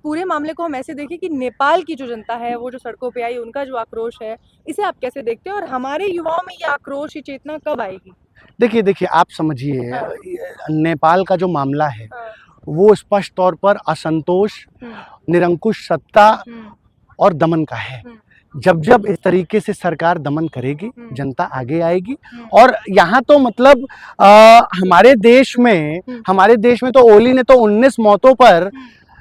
पूरे मामले को हम ऐसे देखें कि नेपाल की जो जनता है वो जो सड़कों पे आई उनका जो आक्रोश है, इसे आप कैसे देखते हैं और हमारे युवाओं में ये आक्रोश, ये चेतना कब आएगी? देखिए देखिए आप समझिए, हाँ, नेपाल का जो मामला है हाँ, वो स्पष्ट तौर पर असंतोष, हुँ, निरंकुश सत्ता हुँ, और दमन का है। हुँ, जब जब इस तरीके से सरकार दमन करेगी, हुँ, जनता आगे आएगी। हुँ, और यहाँ तो मतलब हुँ, हमारे देश में तो ओली ने तो 19 मौतों पर हुँ,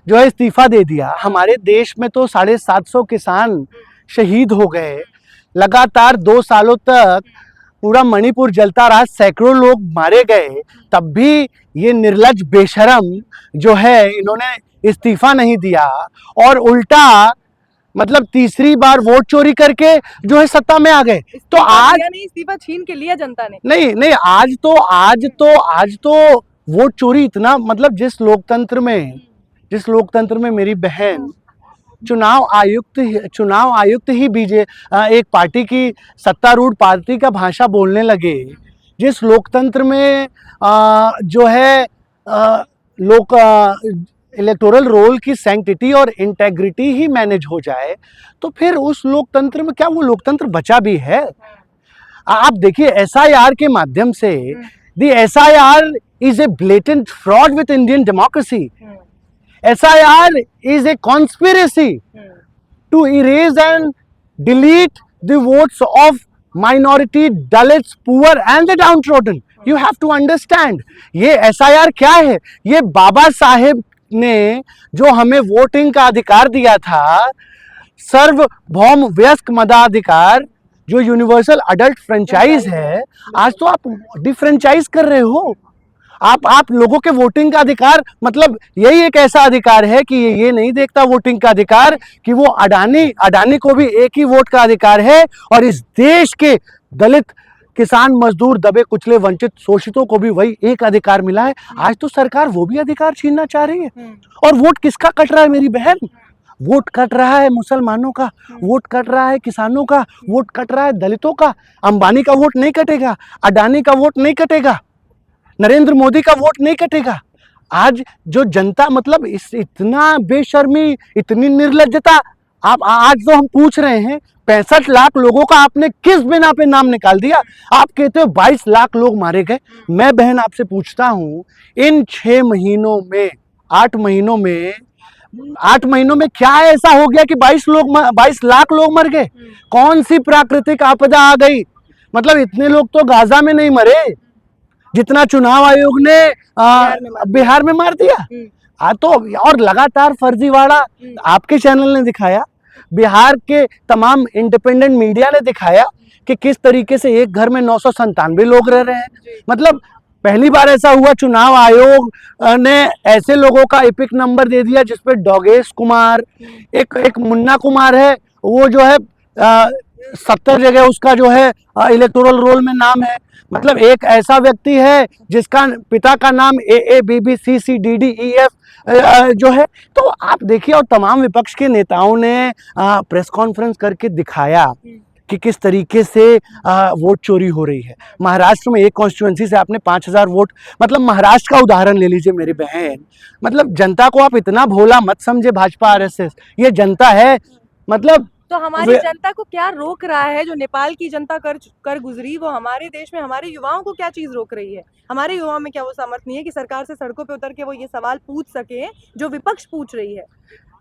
जो है इस्तीफा दे दिया। हाँ, हमारे देश में तो 750 किसान हुँ, शहीद हो गए। लगातार 2 सालों तक पूरा मणिपुर जलता रहा, सैकड़ों लोग मारे गए। तब भी ये निर्लज्ज बेशरम जो है इन्होंने इस्तीफा नहीं दिया और उल्टा मतलब तीसरी बार वोट चोरी करके जो है सत्ता में आ गए। तो इस्तीफा आज दिया नहीं, इस्तीफा छीन के लिया जनता ने। नहीं नहीं, आज तो वोट चोरी इतना मतलब जिस लोकतंत्र में मेरी बहन चुनाव आयुक्त ही एक पार्टी की सत्तारूढ़ पार्टी का भाषा बोलने लगे, जिस लोकतंत्र में जो है लोक इलेक्टोरल रोल की सैंक्टिटी और इंटेग्रिटी ही मैनेज हो जाए, तो फिर उस लोकतंत्र में क्या वो लोकतंत्र बचा भी है? आप देखिए एसआईआर के माध्यम से hmm, the SIR is a blatant fraud with Indian democracy. Hmm, SIR is a conspiracy hmm, to erase and delete the votes of minority, Dalits, poor and the downtrodden. You have to understand, ये SIR क्या है? ये बाबा साहेब ने जो हमें voting का अधिकार दिया था, सर्वभौम वयस्क मताधिकार, जो यूनिवर्सल अडल्ट फ्रेंचाइज है, आज तो आप डिफ्रेंचाइज कर रहे हो। आप लोगों के वोटिंग का अधिकार, मतलब यही एक ऐसा अधिकार है कि ये नहीं देखता वोटिंग का अधिकार कि वो अडानी को भी एक ही वोट का अधिकार है और इस देश के दलित, किसान, मजदूर, दबे कुचले, वंचित, शोषितों को भी वही एक अधिकार मिला है। आज तो सरकार वो भी अधिकार छीनना चाह रही है। और वोट किसका कट रहा है मेरी बहन? वोट कट रहा है मुसलमानों का, वोट कट रहा है किसानों का, वोट कट रहा है दलितों का। अंबानी का वोट नहीं कटेगा, अडानी का वोट नहीं कटेगा, नरेंद्र मोदी का वोट नहीं कटेगा। आज जो जनता मतलब इस इतना बेशर्मी, इतनी निर्लज्जता, आप आज तो हम पूछ रहे हैं 65 लाख लोगों का आपने किस बिना पे नाम निकाल दिया? आप कहते हो 22 लाख लोग मारे गए। मैं बहन आपसे पूछता हूं, इन 6 महीनों में 8 महीनों में 8 महीनों में क्या ऐसा हो गया कि 22 लाख लोग मर गए? कौन सी प्राकृतिक आपदा आ गई? मतलब इतने लोग तो गाजा में नहीं मरे जितना चुनाव आयोग ने बिहार में मार दिया। तो और लगातार फर्जीवाड़ा आपके चैनल ने दिखाया, बिहार के तमाम इंडिपेंडेंट मीडिया ने दिखाया कि किस तरीके से एक घर में 997 लोग रह रहे हैं। मतलब पहली बार ऐसा हुआ, चुनाव आयोग ने ऐसे लोगों का एपिक नंबर दे दिया जिसपे डोगेश कुमार, एक मुन्ना कुमार है, वो जो है 70 जगह उसका जो है इलेक्टोरल रोल में नाम है। मतलब एक ऐसा व्यक्ति है जिसका पिता का नाम AABBCCDDEF जो है। तो आप देखिए, और तमाम विपक्ष के नेताओं ने प्रेस कॉन्फ्रेंस करके दिखाया कि किस तरीके से वोट चोरी हो रही है। महाराष्ट्र में एक कॉन्स्टिट्यूएंसी से आपने 5000 वोट, मतलब महाराष्ट्र का उदाहरण ले लीजिए मेरी बहन। मतलब जनता को आप इतना भोला मत समझे, भाजपा RSS, ये जनता है। मतलब तो हमारी जनता को क्या रोक रहा है? जो नेपाल की जनता कर गुजरी, वो हमारे देश में हमारे युवाओं को क्या चीज रोक रही है? हमारे युवाओं में क्या वो सामर्थ्य नहीं है कि सरकार से सड़कों पे उतर के वो ये सवाल पूछ सके जो विपक्ष पूछ रही है?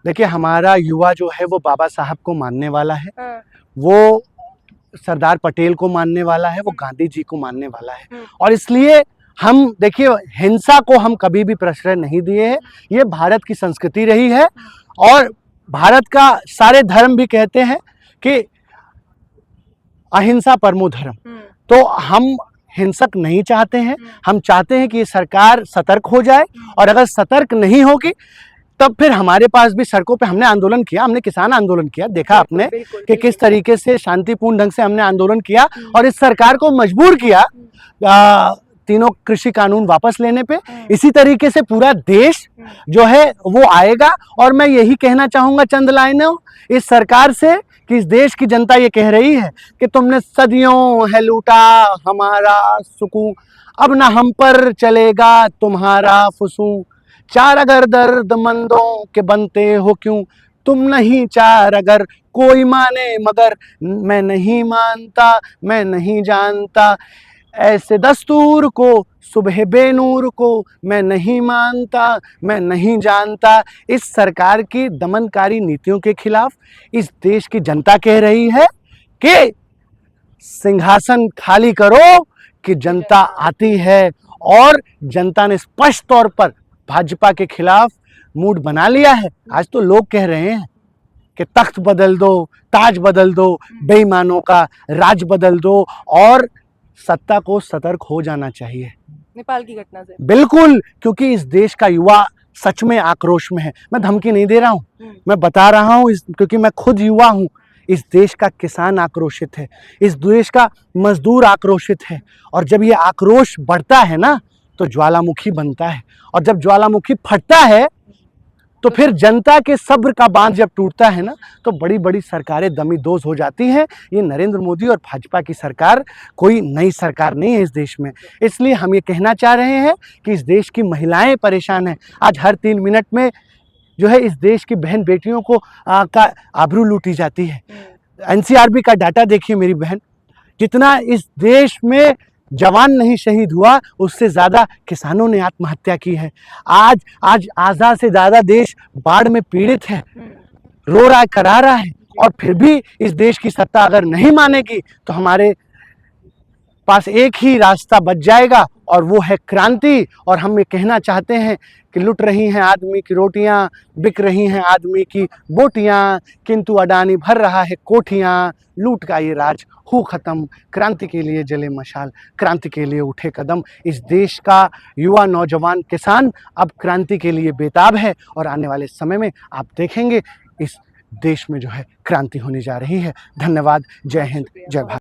देखिए, हमारा युवा जो है वो बाबा साहब को मानने वाला है, हाँ, वो सरदार पटेल को मानने वाला है, वो गांधी जी को मानने वाला है। और इसलिए हम देखिए, हिंसा को हम कभी भी प्रश्रय नहीं दिए हैं। ये भारत की संस्कृति रही है और भारत का सारे धर्म भी कहते हैं कि अहिंसा परमो धर्म। तो हम हिंसक नहीं चाहते हैं, हम चाहते हैं कि ये सरकार सतर्क हो जाए। और अगर सतर्क नहीं होगी तब फिर हमारे पास भी सड़कों पे हमने आंदोलन किया, हमने किसान आंदोलन किया, देखा आपने कि किस तरीके से शांतिपूर्ण ढंग से हमने आंदोलन किया और इस सरकार को मजबूर किया तीनों कृषि कानून वापस लेने पे। इसी तरीके से पूरा देश जो है वो आएगा। और मैं यही कहना चाहूंगा चंद लाइनों इस सरकार से कि इस देश की जनता ये कह रही है कि तुमने सदियों है लूटा हमारा सुकून, अब ना हम पर चलेगा तुम्हारा फुसूं। चार अगर दर्दमंदों के बनते हो क्यों, तुम नहीं चार अगर कोई माने मगर, मैं नहीं मानता मैं नहीं जानता, ऐसे दस्तूर को सुबह बेनूर को, मैं नहीं मानता मैं नहीं जानता। इस सरकार की दमनकारी नीतियों के खिलाफ इस देश की जनता कह रही है कि सिंहासन खाली करो, कि जनता आती है। और जनता ने स्पष्ट तौर पर भाजपा के खिलाफ मूड बना लिया है। आज तो लोग कह रहे हैं कि तख्त बदल दो, ताज बदल दो, बेईमानों का राज बदल दो, और सत्ता को सतर्क हो जाना चाहिए नेपाल की घटना से। बिल्कुल, क्योंकि इस देश का युवा सच में आक्रोश में है। मैं धमकी नहीं दे रहा हूँ, मैं बता रहा हूँ क्योंकि मैं खुद युवा हूँ। इस देश का किसान आक्रोशित है, इस देश का मजदूर आक्रोशित है, और जब ये आक्रोश बढ़ता है ना तो ज्वालामुखी बनता है, और जब ज्वालामुखी फटता है तो फिर जनता के सब्र का बांध जब टूटता है ना तो बड़ी बड़ी सरकारें दमी दोज हो जाती हैं। ये नरेंद्र मोदी और भाजपा की सरकार कोई नई सरकार नहीं है इस देश में। इसलिए हम ये कहना चाह रहे हैं कि इस देश की महिलाएं परेशान हैं। आज हर 3 मिनट में जो है इस देश की बहन बेटियों को का आबरू लूटी जाती है। एनसीआरबी का डाटा देखिए मेरी बहन, जितना इस देश में जवान नहीं शहीद हुआ उससे ज़्यादा किसानों ने आत्महत्या की है। आज आधा से ज़्यादा देश बाढ़ में पीड़ित है, रो रहा है, करा रहा है, और फिर भी इस देश की सत्ता अगर नहीं मानेगी तो हमारे पास एक ही रास्ता बच जाएगा, और वो है क्रांति। और हम ये कहना चाहते हैं कि लुट रही हैं आदमी की रोटियां, बिक रही हैं आदमी की बोटियां, किंतु अडानी भर रहा है कोठियां, लूट का ये राज हो खत्म, क्रांति के लिए जले मशाल, क्रांति के लिए उठे कदम। इस देश का युवा नौजवान किसान अब क्रांति के लिए बेताब है, और आने वाले समय में आप देखेंगे इस देश में जो है क्रांति होने जा रही है। धन्यवाद। जय हिंद, जय भारत।